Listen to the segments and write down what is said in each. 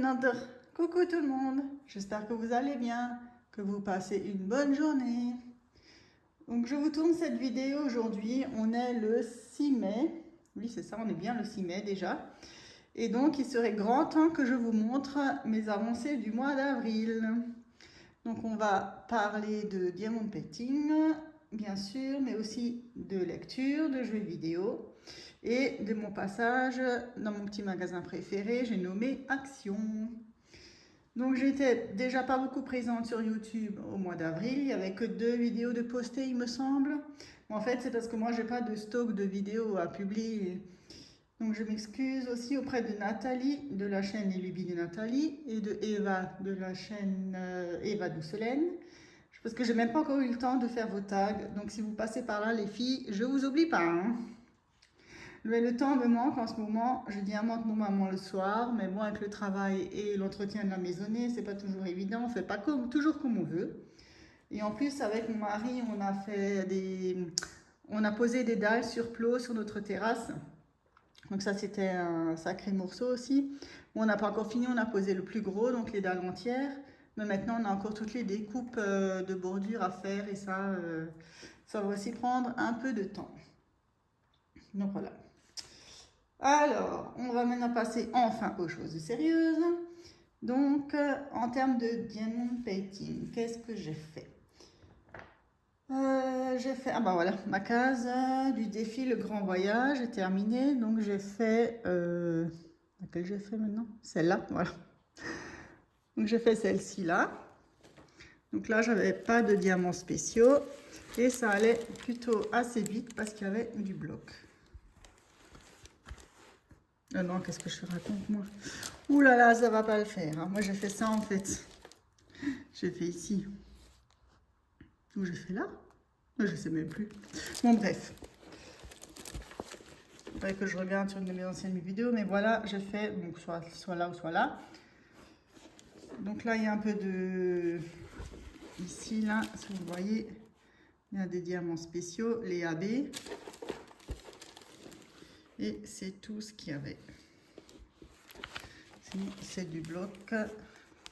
Notre... Coucou tout le monde, j'espère que vous allez bien, que vous passez une bonne journée. Donc je vous tourne cette vidéo aujourd'hui, on est le 6 mai, oui c'est ça, on est bien le 6 mai déjà. Et donc il serait grand temps que je vous montre mes avancées du mois d'avril. Donc on va parler de diamond painting, bien sûr, mais aussi de lecture, de jeux vidéo et de mon passage dans mon petit magasin préféré, j'ai nommé Action. Donc j'étais déjà pas beaucoup présente sur YouTube au mois d'avril, il n'y avait que 2 vidéos de postées il me semble. En fait c'est parce que moi j'ai pas de stock de vidéos à publier. Donc je m'excuse aussi auprès de Nathalie de la chaîne Les Lubies de Nathalie et de Eva de la chaîne Eva Doucelaine. Parce que j'ai même pas encore eu le temps de faire vos tags. Donc si vous passez par là les filles, je vous oublie pas. Hein. Mais le temps me manque en ce moment. Je diamante mon maman le soir, mais moi avec le travail et l'entretien de la maisonnée, c'est pas toujours évident. On fait pas toujours comme on veut. Et en plus avec mon mari, on a posé des dalles sur plot sur notre terrasse. Donc ça c'était un sacré morceau aussi. On n'a pas encore fini, on a posé le plus gros, donc les dalles entières. Mais maintenant on a encore toutes les découpes de bordure à faire et ça va aussi prendre un peu de temps. Donc voilà. Alors, on va maintenant passer enfin aux choses sérieuses. Donc, en termes de diamond painting, qu'est-ce que j'ai fait? J'ai fait, ah bah voilà, ma case du défi Le Grand Voyage est terminée. Donc j'ai fait, laquelle j'ai fait maintenant? Celle-là, voilà. Donc j'ai fait celle-ci là. Donc là, j'avais pas de diamants spéciaux et ça allait plutôt assez vite parce qu'il y avait du bloc. Ah non, qu'est-ce que je raconte moi? Ouh là là, ça va pas le faire. Hein. Moi, j'ai fait ça en fait. J'ai fait ici. Ou j'ai fait là? Je sais même plus. Bon, bref. Il faudrait que je regarde sur une de mes anciennes vidéos. Mais voilà, j'ai fait donc soit là ou soit là. Donc là, il y a un peu de... Ici, là, si vous voyez, il y a des diamants spéciaux, les AB. Et c'est tout ce qu'il y avait. C'est du bloc.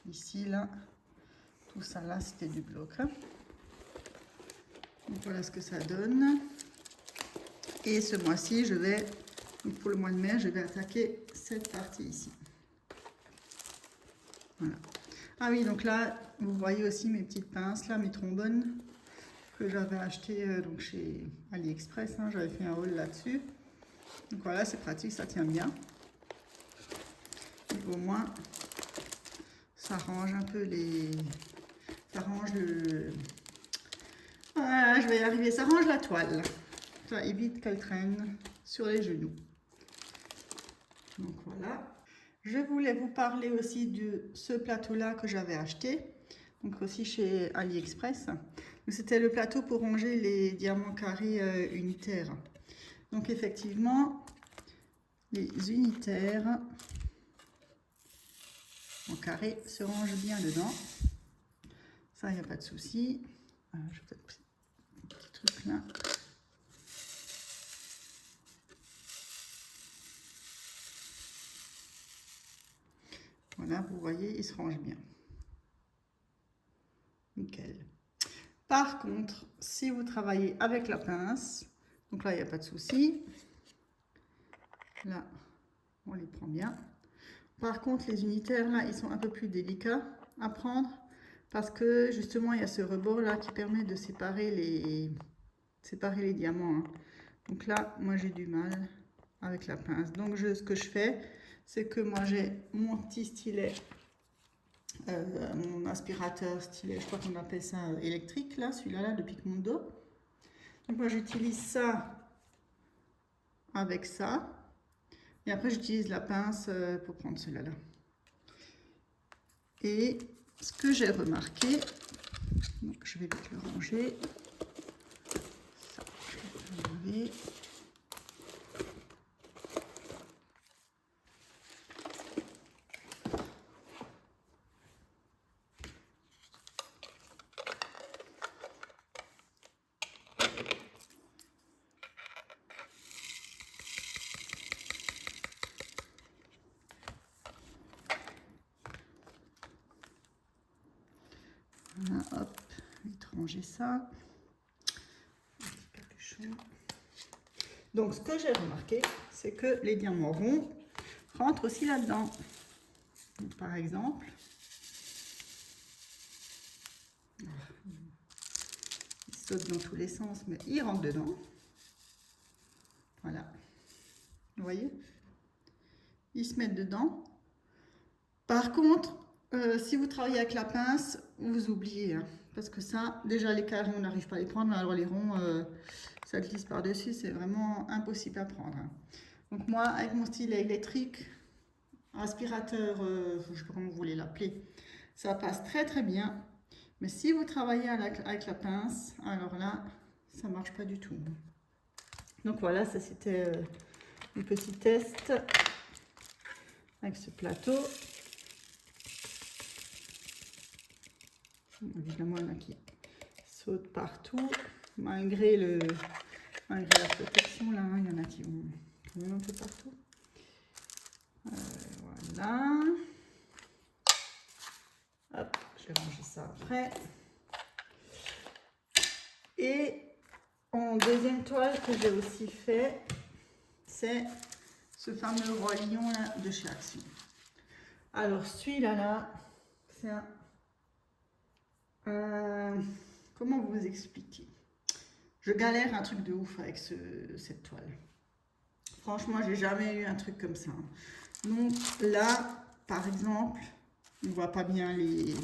Ici, là, tout ça là, c'était du bloc. Donc voilà ce que ça donne. Et ce mois-ci, pour le mois de mai, je vais attaquer cette partie ici. Voilà. Ah oui, donc là, vous voyez aussi mes petites pinces, là, mes trombones, que j'avais acheté donc chez AliExpress. Hein, j'avais fait un haul là-dessus. Donc voilà, c'est pratique, ça tient bien. Et au moins, ça range un peu les... Ça range le... Voilà, je vais y arriver. Ça range la toile. Ça évite qu'elle traîne sur les genoux. Donc voilà. Je voulais vous parler aussi de ce plateau-là que j'avais acheté. Donc aussi chez AliExpress. C'était le plateau pour ranger les diamants carrés unitaires. Donc effectivement, les unitaires en carré se rangent bien dedans. Ça, il n'y a pas de souci. Je vais peut-être un petit truc là. Voilà, vous voyez, il se range bien. Nickel. Par contre, si vous travaillez avec la pince, donc là, il n'y a pas de souci. Là, on les prend bien. Par contre, les unitaires, là, ils sont un peu plus délicats à prendre parce que, justement, il y a ce rebord-là qui permet de séparer les diamants. Hein. Donc là, moi, j'ai du mal avec la pince. Donc, ce que je fais, c'est que moi, j'ai mon petit stylet, mon aspirateur stylet, je crois qu'on appelle ça électrique, là, celui-là, là, de Picmondo. Donc, moi, j'utilise ça avec ça. Et après, j'utilise la pince pour prendre celui-là. Et ce que j'ai remarqué, donc je vais vite le ranger. Ça, je vais l'enlever. Voilà, hop, vite ranger ça. Capuchon. Donc ce que j'ai remarqué, c'est que les diamants ronds rentrent aussi là-dedans. Par exemple, ils sautent dans tous les sens, mais ils rentrent dedans. Voilà. Vous voyez? Ils se mettent dedans. Par contre, si vous travaillez avec la pince, vous oubliez. Hein, parce que ça, déjà les carrés, on n'arrive pas à les prendre. Alors les ronds, ça glisse par-dessus. C'est vraiment impossible à prendre. Hein. Donc moi, avec mon stylet électrique, aspirateur, je ne sais pas comment vous voulez l'appeler, ça passe très très bien. Mais si vous travaillez avec la pince, alors là, ça ne marche pas du tout. Donc voilà, ça c'était un petit test avec ce plateau. Évidemment, il y en a qui sautent partout, malgré la protection là, il y en a qui vont un peu partout. Voilà. Hop, je vais ranger ça après. Et en deuxième toile que j'ai aussi fait, c'est ce fameux roi lion là de chez Action. Alors celui-là, c'est comment vous expliquer? Je galère un truc de ouf avec cette toile. Franchement, j'ai jamais eu un truc comme ça. Donc là, par exemple, on voit pas bien les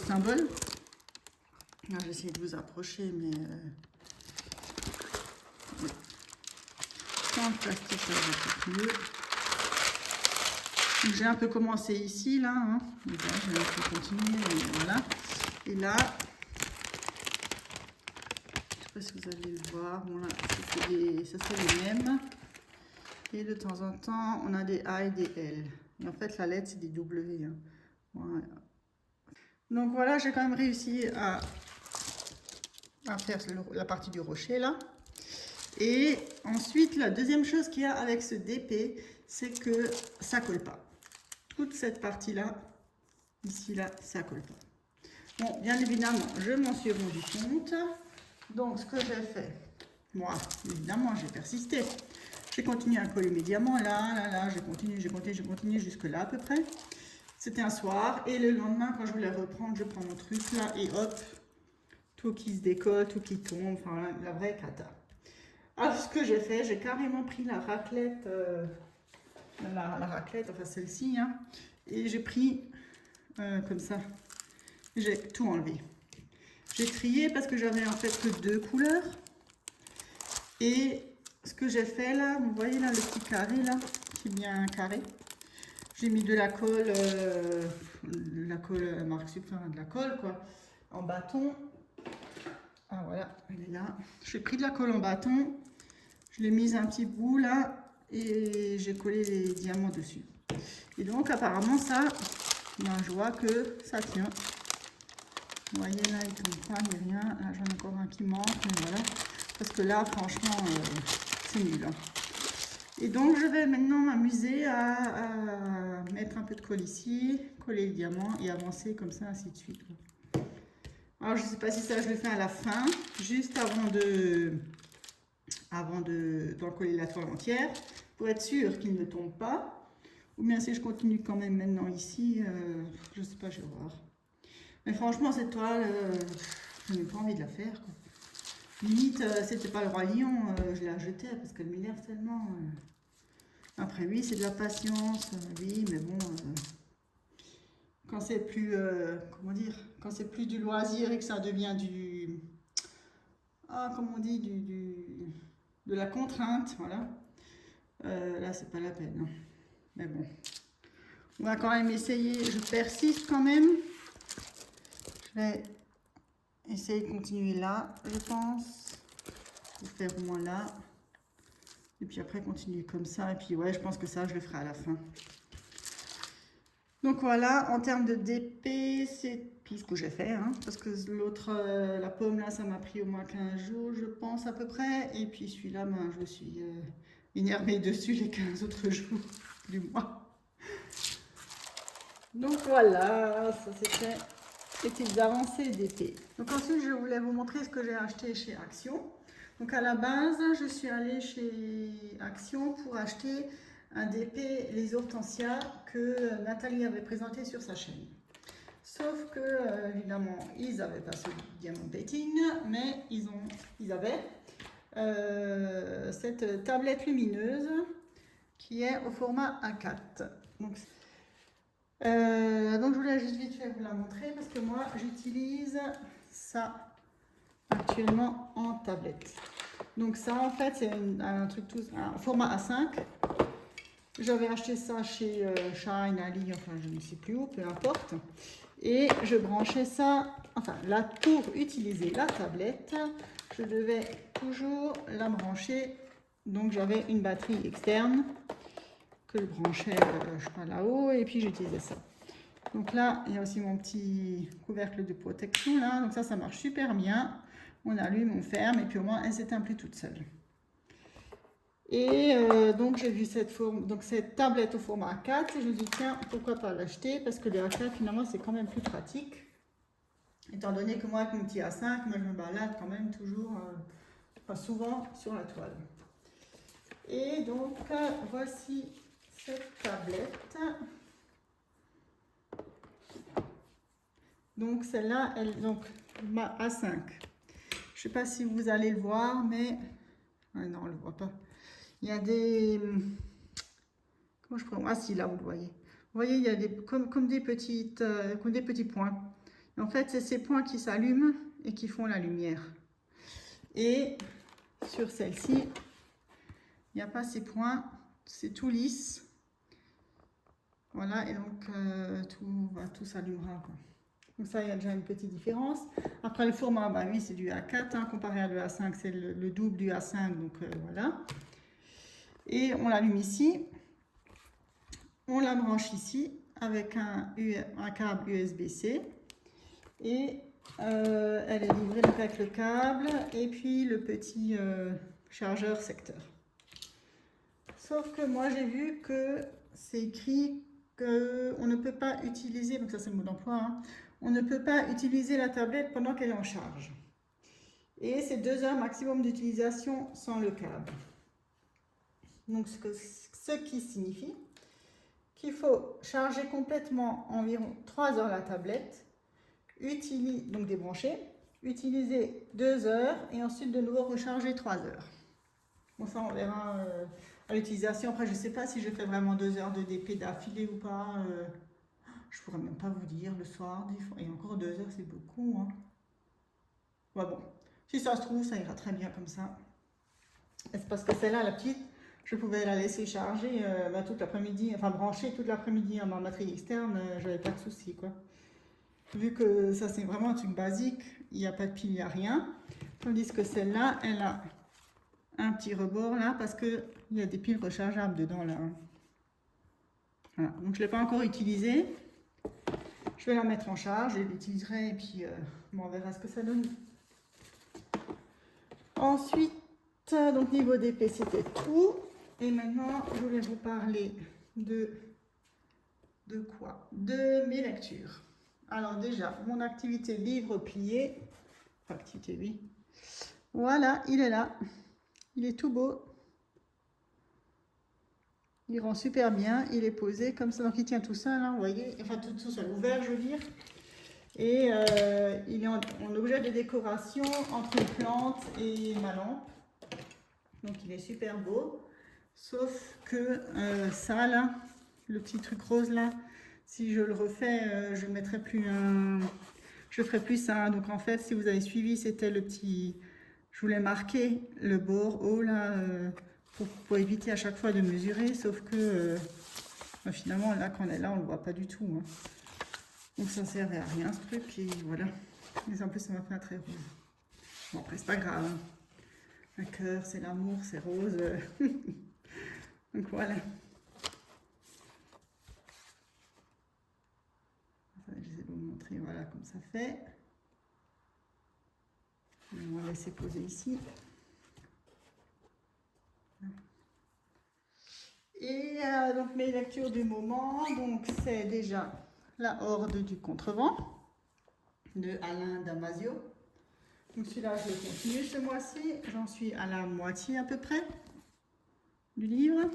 symboles. Là, j'essaie de vous approcher, mais sans le plastique, ça va peut-être mieux. J'ai un peu commencé ici, là. Hein. Là je vais un peu continuer, voilà. Et là, je sais pas si vous allez le voir. Bon, là, ça c'est les mêmes. Et de temps en temps, on a des A et des L. Et en fait, la lettre, c'est des W. Hein. Voilà. Donc voilà, j'ai quand même réussi à faire la partie du rocher, là. Et ensuite, la deuxième chose qu'il y a avec ce DP, c'est que ça colle pas. Toute cette partie-là, ici, là, ça colle pas. Bon, bien évidemment, je m'en suis rendu compte. Donc, ce que j'ai fait, moi, évidemment, j'ai persisté. J'ai continué à coller mes diamants, là, j'ai continué jusque là à peu près. C'était un soir, et le lendemain, quand je voulais reprendre, je prends mon truc là, et hop, tout qui se décolle, tout qui tombe, enfin, la vraie cata. Alors, ce que j'ai fait, j'ai carrément pris la raclette, la raclette, enfin celle-ci, hein, et j'ai pris comme ça, j'ai tout enlevé. J'ai trié parce que j'avais en fait que 2 couleurs, et ce que j'ai fait là, vous voyez là le petit carré là, qui est bien carré, j'ai mis de la colle Marc Sup, enfin de la colle quoi, en bâton. Ah voilà, elle est là. J'ai pris de la colle en bâton, je l'ai mise un petit bout là, et j'ai collé les diamants dessus. Et donc apparemment ça, ben, je vois que ça tient. Vous voyez là, il ne tombe pas, ni rien. Là j'en ai encore un qui manque, mais voilà. Parce que là, franchement, c'est nul. Hein. Et donc je vais maintenant m'amuser à mettre un peu de colle ici, coller le diamant et avancer comme ça, ainsi de suite. Alors je ne sais pas si ça je le fais à la fin, juste avant d'en coller la toile entière, pour être sûr qu'il ne tombe pas. Ou bien si je continue quand même maintenant ici, je ne sais pas, je vais voir. Mais franchement, cette toile, je n'ai pas envie de la faire. Quoi. Limite, c'était pas le roi lion, je la jetais parce qu'elle m'énerve tellement. Après, oui, c'est de la patience, oui, mais bon, quand c'est plus, comment dire, quand c'est plus du loisir et que ça devient du, comment on dit, de la contrainte, voilà. Là, c'est pas la peine. Hein. Mais bon, on va quand même essayer. Je persiste quand même. Je vais essayer de continuer là, je pense. Je vais faire au moins là. Et puis après, continuer comme ça. Et puis, ouais, je pense que ça, je le ferai à la fin. Donc voilà, en termes de DP, c'est tout ce que j'ai fait. Hein, parce que l'autre, la pomme, là, ça m'a pris au moins 15 jours, je pense, à peu près. Et puis celui-là, ben, je me suis énervée dessus les 15 autres jours du mois. Donc voilà, ça c'était petites avancées d'épée. Donc ensuite, je voulais vous montrer ce que j'ai acheté chez Action. Donc à la base, je suis allée chez Action pour acheter un DP Les Hortensias que Nathalie avait présenté sur sa chaîne. Sauf que, évidemment, ils n'avaient pas ce diamant plating, mais ils avaient cette tablette lumineuse qui est au format A4. Donc je voulais juste vite fait vous la montrer parce que moi, j'utilise ça actuellement en tablette. Donc ça, en fait, c'est un format A5. J'avais acheté ça chez Shine, Ali, enfin je ne sais plus où, peu importe. Et je branchais ça, enfin là, pour utiliser la tablette, je devais toujours la brancher. Donc j'avais une batterie externe que je branchais, je sais pas, là-haut, et puis j'utilisais ça. Donc là, il y a aussi mon petit couvercle de protection là, donc ça marche super bien. On allume, on ferme, et puis au moins elle s'éteint plus toute seule. Et donc j'ai vu cette tablette au format A4 et je me dis tiens, pourquoi pas l'acheter, parce que le A4 finalement c'est quand même plus pratique, étant donné que moi avec mon petit A5, moi, je me balade quand même toujours, pas souvent, sur la toile. Et donc voici cette tablette. Donc celle-là, donc ma A5. Je sais pas si vous allez le voir, mais non, on le voit pas. Il y a des... Comment je pourrais... Ah si, là, vous le voyez. Vous voyez, il y a comme des petits points. Et en fait, c'est ces points qui s'allument et qui font la lumière. Et sur celle-ci, il n'y a pas ces points. C'est tout lisse. Voilà, et donc tout s'allumera. Donc ça, il y a déjà une petite différence. Après, le format, bah oui, c'est du A4. Hein, comparé à le A5, c'est le double du A5. Donc voilà. Et on l'allume ici, on la branche ici avec un câble USB-C et elle est livrée donc avec le câble et puis le petit chargeur secteur. Sauf que moi j'ai vu que c'est écrit qu'on ne peut pas utiliser, donc ça c'est le mot d'emploi, hein, on ne peut pas utiliser la tablette pendant qu'elle est en charge. Et c'est 2 heures maximum d'utilisation sans le câble. Donc ce qui signifie qu'il faut charger complètement environ 3 heures la tablette, donc débrancher, utiliser 2 heures et ensuite de nouveau recharger 3 heures. Bon, ça on verra à l'utilisation. Après je ne sais pas si je fais vraiment 2 heures de DP d'affilée ou pas. Je ne pourrais même pas vous dire le soir. Et encore 2 heures c'est beaucoup. Hein. Ouais, bon, si ça se trouve ça ira très bien comme ça. C'est parce que celle-là, la petite, je pouvais la laisser charger toute l'après-midi, enfin brancher toute l'après-midi à ma batterie externe, j'avais pas de soucis quoi. Vu que ça c'est vraiment un truc basique, il n'y a pas de pile, il n'y a rien. Tandis que celle-là, elle a un petit rebord là parce qu'il y a des piles rechargeables dedans là. Voilà. Donc je ne l'ai pas encore utilisée. Je vais la mettre en charge et l'utiliserai et puis on verra ce que ça donne. Ensuite, donc niveau d'épée c'était tout. Et maintenant, je voulais vous parler de quoi? De mes lectures. Alors déjà, mon activité livre plié. Activité, oui. Voilà, il est là. Il est tout beau. Il rend super bien. Il est posé comme ça. Donc il tient tout seul, hein, vous voyez. Enfin, tout seul, ouvert, je veux dire. Et il est en objet de décoration entre une plante et ma lampe. Donc il est super beau. Sauf que ça là, le petit truc rose là, si je le refais, je mettrai plus je ferai plus ça. Donc en fait, si vous avez suivi, c'était le petit, je voulais marquer le bord haut là pour éviter à chaque fois de mesurer. Sauf que finalement là, quand on est là, on le voit pas du tout. Hein. Donc ça servait à rien ce truc et voilà. Mais en plus, ça m'a fait un très rose. Bon après c'est pas grave. Hein. Un cœur, c'est l'amour, c'est rose. Donc voilà. J'essaie de vous montrer, voilà comme ça fait. On va laisser poser ici. Et donc mes lectures du moment, donc c'est déjà La Horde du Contrevent. de Alain Damasio. Donc celui-là, je le continue ce mois-ci. J'en suis à la moitié à peu près du livre.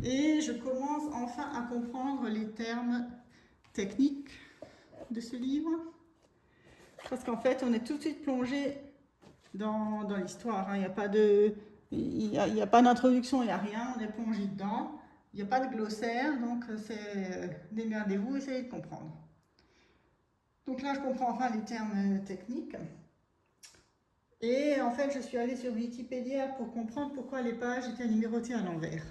Et je commence enfin à comprendre les termes techniques de ce livre. Parce qu'en fait, on est tout de suite plongé dans l'histoire. Hein. Il n'y a pas d'introduction, il n'y a rien. On est plongé dedans. Il n'y a pas de glossaire. Donc, c'est démerdez-vous, essayez de comprendre. Donc là, je comprends enfin les termes techniques. Et en fait, je suis allée sur Wikipédia pour comprendre pourquoi les pages étaient numérotées à l'envers.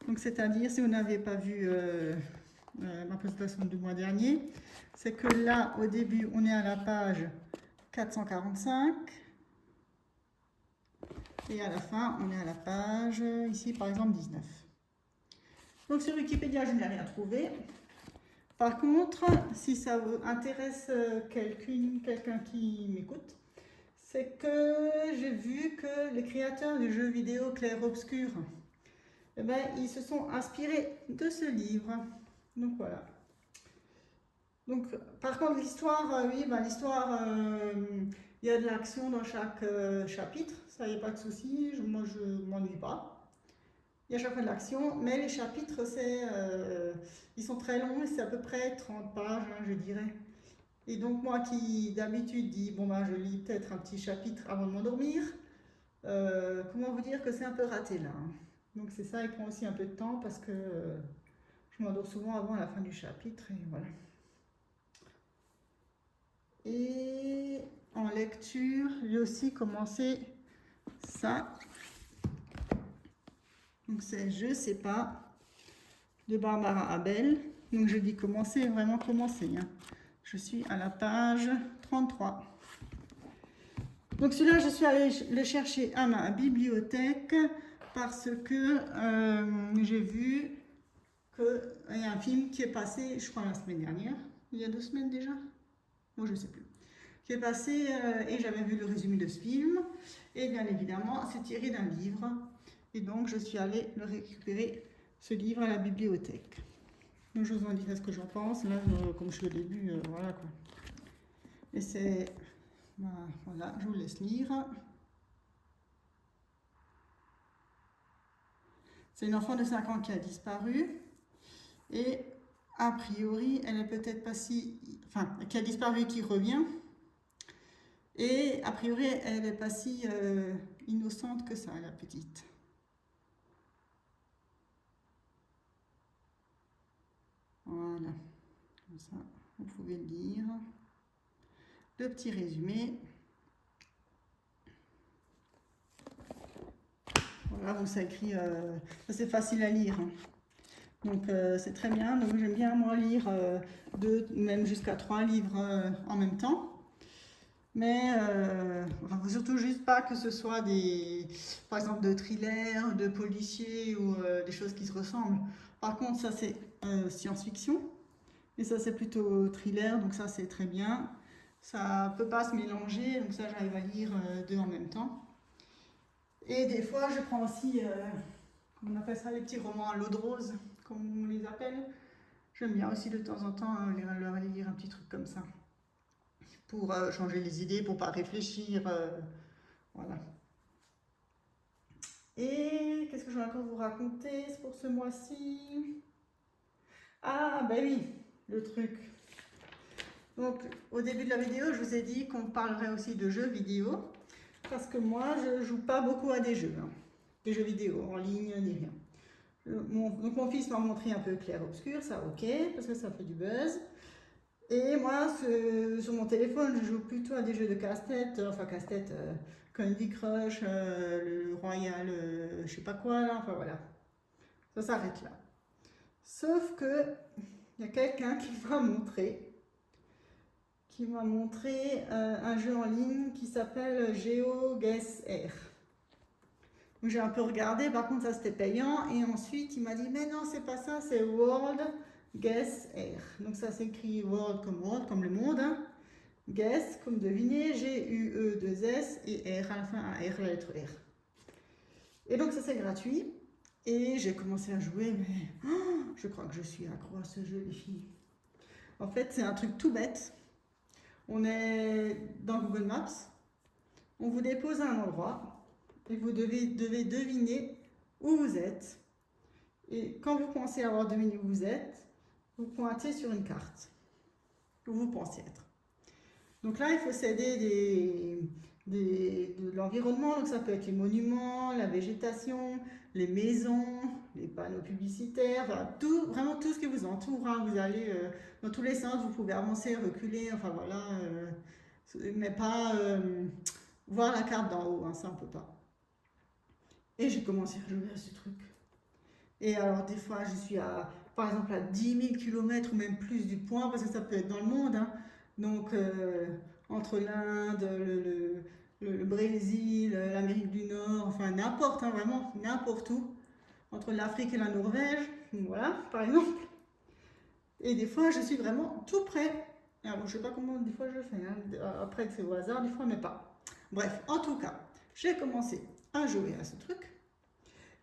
Donc, c'est-à-dire, si vous n'avez pas vu ma présentation du mois dernier, c'est que là, au début, on est à la page 445. Et à la fin, on est à la page, ici, par exemple, 19. Donc, sur Wikipédia, je n'ai rien trouvé. Par contre, si ça vous intéresse quelqu'un qui m'écoute, c'est que j'ai vu que les créateurs du jeu vidéo Clair Obscur, eh ben, ils se sont inspirés de ce livre. Donc voilà. Donc, par contre, l'histoire, oui, ben, l'histoire, il y a de l'action dans chaque chapitre, ça, il n'y a pas de souci, moi je ne m'ennuie pas. Il y a chaque fois de l'action, mais les chapitres, ils sont très longs, c'est à peu près 30 pages, hein, je dirais. Et donc moi qui d'habitude dis, bon ben je lis peut-être un petit chapitre avant de m'endormir, comment vous dire que c'est un peu raté là. Hein. Donc c'est ça, il prend aussi un peu de temps parce que je m'endors souvent avant la fin du chapitre et voilà. Et en lecture, j'ai aussi commencé ça. Donc c'est Je sais pas de Barbara Abel. Donc je dis commencer, vraiment commencer. Hein. Je suis à la page 33. Donc celui-là, je suis allée le chercher à ma bibliothèque parce que j'ai vu qu'il y a un film qui est passé, je crois la semaine dernière, il y a 2 semaines déjà, moi je ne sais plus, qui est passé et j'avais vu le résumé de ce film. Et bien évidemment, c'est tiré d'un livre. Et donc je suis allée le récupérer, ce livre, à la bibliothèque. Donc je vous en dirai ce que j'en pense. Là, comme je suis au début, voilà quoi. Et c'est... Voilà, je vous laisse lire. C'est une enfant de 5 ans qui a disparu. Et a priori, elle est peut-être pas si... Enfin, qui a disparu et qui revient. Et a priori, elle n'est pas si innocente que ça, la petite. Voilà, comme ça, vous pouvez le lire. Le petit résumé. Voilà, donc ça écrit, c'est facile à lire. Hein. Donc c'est très bien. Donc j'aime bien moi lire 2, même jusqu'à 3 livres en même temps. Mais enfin, surtout juste pas que ce soit par exemple de thrillers, de policiers ou des choses qui se ressemblent. Par contre, ça c'est science-fiction. Et ça c'est plutôt thriller, donc ça c'est très bien. Ça peut pas se mélanger, donc ça j'arrive à lire 2 en même temps. Et des fois je prends aussi, on appelle ça les petits romans à l'eau de rose, comme on les appelle. J'aime bien aussi de temps en temps leur lire un petit truc comme ça. Pour changer les idées, pour pas réfléchir, voilà. Et qu'est-ce que je vais encore vous raconter pour ce mois-ci? Ah, ben oui, le truc. Donc, au début de la vidéo, je vous ai dit qu'on parlerait aussi de jeux vidéo, parce que moi, je joue pas beaucoup à des jeux, hein, des jeux vidéo, en ligne, ni rien. Donc, mon fils m'a montré un peu Clair Obscur, ça ok, parce que ça fait du buzz. Et moi, sur mon téléphone, je joue plutôt à des jeux de casse-tête, enfin casse-tête, Candy Crush, le Royal, je sais pas quoi, là, enfin voilà. Ça s'arrête là. Sauf que, il y a quelqu'un qui m'a montré un jeu en ligne qui s'appelle GeoGuessr. J'ai un peu regardé, par contre ça c'était payant, et ensuite il m'a dit mais non c'est pas ça, c'est World Guess R. Donc ça s'écrit World comme le monde, hein. Guess comme deviner, G-U-E-2-S et R à la fin, R la lettre R. Et donc ça c'est gratuit, et j'ai commencé à jouer, mais je crois que je suis accro à ce jeu les filles. En fait c'est un truc tout bête. On est dans Google Maps, on vous dépose à un endroit et vous devez deviner où vous êtes. Et quand vous pensez avoir deviné où vous êtes, vous pointez sur une carte où vous pensez être. Donc là, il faut s'aider de l'environnement, donc ça peut être les monuments, la végétation, les maisons, les panneaux publicitaires, enfin, tout, vraiment tout ce qui vous entoure. Hein. Vous allez dans tous les sens, vous pouvez avancer, reculer, enfin voilà, mais pas voir la carte d'en haut, hein, ça on peut pas. Et j'ai commencé à jouer à ce truc. Et alors des fois, je suis par exemple à 10 000 km ou même plus du point, parce que ça peut être dans le monde, hein. Donc entre l'Inde, le Brésil, l'Amérique du Nord, enfin n'importe, hein, vraiment n'importe où, entre l'Afrique et la Norvège, voilà, par exemple. Et des fois, je suis vraiment tout près. Alors, je sais pas comment des fois je fais, hein. Après c'est au hasard, des fois, mais pas. Bref, en tout cas, j'ai commencé à jouer à ce truc.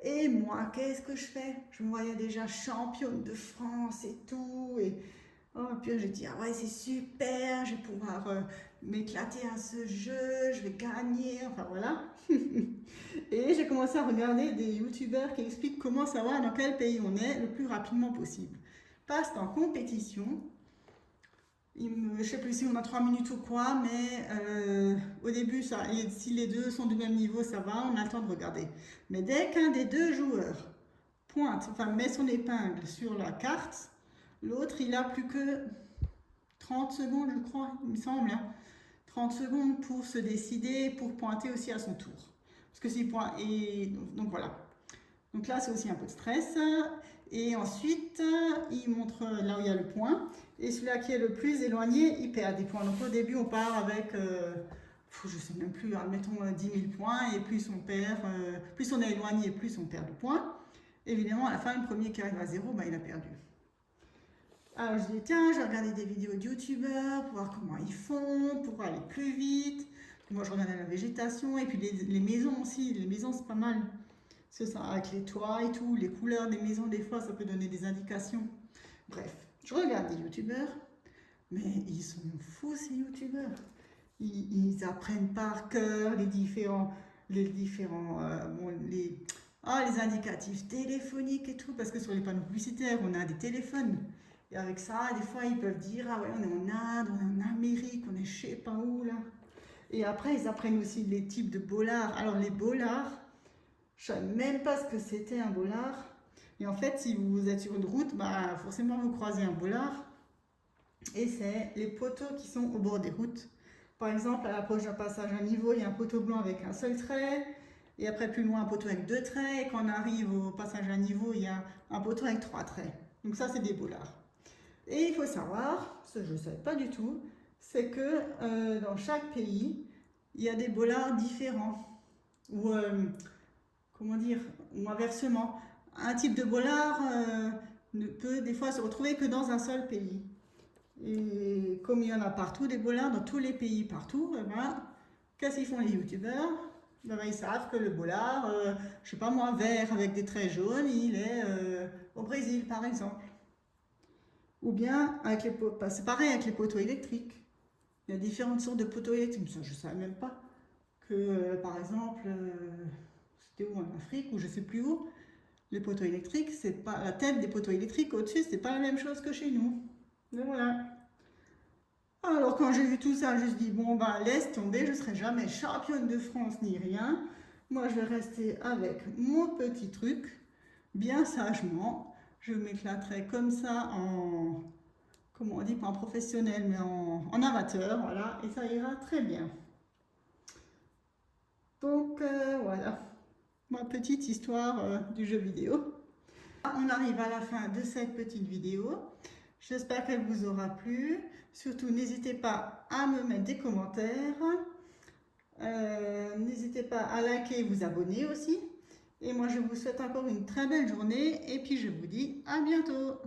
Et moi, qu'est-ce que je fais? Je me voyais déjà championne de France et tout. Et oh, puis j'ai dit, ah ouais, c'est super, je vais pouvoir m'éclater à ce jeu, je vais gagner, enfin voilà. Et j'ai commencé à regarder des youtubeurs qui expliquent comment savoir dans quel pays on est le plus rapidement possible. Pas c'est en compétition. Je ne sais plus si on a 3 minutes ou quoi, mais au début, si les deux sont du même niveau, ça va, on a le temps de regarder. Mais dès qu'un des deux joueurs pointe, enfin met son épingle sur la carte, l'autre, il a plus que 30 secondes, je crois, il me semble, hein, 30 secondes pour se décider, pour pointer aussi à son tour. Parce que s'il pointe, et donc voilà. Donc là, c'est aussi un peu de stress. Et ensuite, il montre là où il y a le point. Et celui-là qui est le plus éloigné, il perd des points. Donc au début, on part avec, je ne sais même plus, admettons 10 000 points. Et plus on perd, plus on est éloigné, plus on perd de points. Évidemment, à la fin, le premier qui arrive à 0, bah, il a perdu. Alors je dis, tiens, je vais regarder des vidéos de youtubeurs pour voir comment ils font, pour aller plus vite. Moi, je regardais la végétation et puis les maisons aussi. Les maisons, c'est pas mal. C'est ça, avec les toits et tout, les couleurs des maisons, des fois, ça peut donner des indications. Bref, je regarde des youtubeurs, mais ils sont fous, ces youtubeurs. Ils apprennent par cœur les indicatifs téléphoniques et tout, parce que sur les panneaux publicitaires, on a des téléphones. Et avec ça, des fois, ils peuvent dire, ah ouais, on est en Inde, on est en Amérique, on est je sais pas où, là. Et après, ils apprennent aussi les types de bollards. Alors, les bollards, je ne savais même pas ce que c'était un bollard. Et en fait, si vous êtes sur une route, bah, forcément, vous croisez un bollard. Et c'est les poteaux qui sont au bord des routes. Par exemple, à l'approche d'un passage à niveau, il y a un poteau blanc avec un seul trait. Et après, plus loin, un poteau avec 2 traits. Et quand on arrive au passage à niveau, il y a un poteau avec 3 traits. Donc ça, c'est des bollards. Et il faut savoir, ce que je ne savais pas du tout, c'est que dans chaque pays, il y a des bollards différents. Ou, comment dire, ou inversement. Un type de bollard ne peut des fois se retrouver que dans un seul pays. Et comme il y en a partout, des bollards dans tous les pays, partout, ben, qu'est-ce qu'ils font les youtubeurs? Ben, ils savent que le bollard, je sais pas moi, vert avec des traits jaunes, il est au Brésil par exemple. Ou bien, c'est pareil avec les poteaux électriques. Il y a différentes sortes de poteaux électriques. Ça, je ne savais même pas que, par exemple, c'était où en Afrique, ou je ne sais plus où, les poteaux électriques, c'est pas la tête des poteaux électriques au-dessus, c'est pas la même chose que chez nous. Donc voilà. Alors quand j'ai vu tout ça, je me suis dit, bon ben laisse tomber, je ne serai jamais championne de France ni rien. Moi je vais rester avec mon petit truc, bien sagement. Je m'éclaterai comme ça en, comment on dit, pas en professionnel, mais en amateur, voilà, et ça ira très bien. Donc voilà, ma petite histoire du jeu vidéo. On arrive à la fin de cette petite vidéo. J'espère qu'elle vous aura plu. Surtout, n'hésitez pas à me mettre des commentaires. N'hésitez pas à liker et vous abonner aussi. Et moi, je vous souhaite encore une très belle journée. Et puis, je vous dis à bientôt.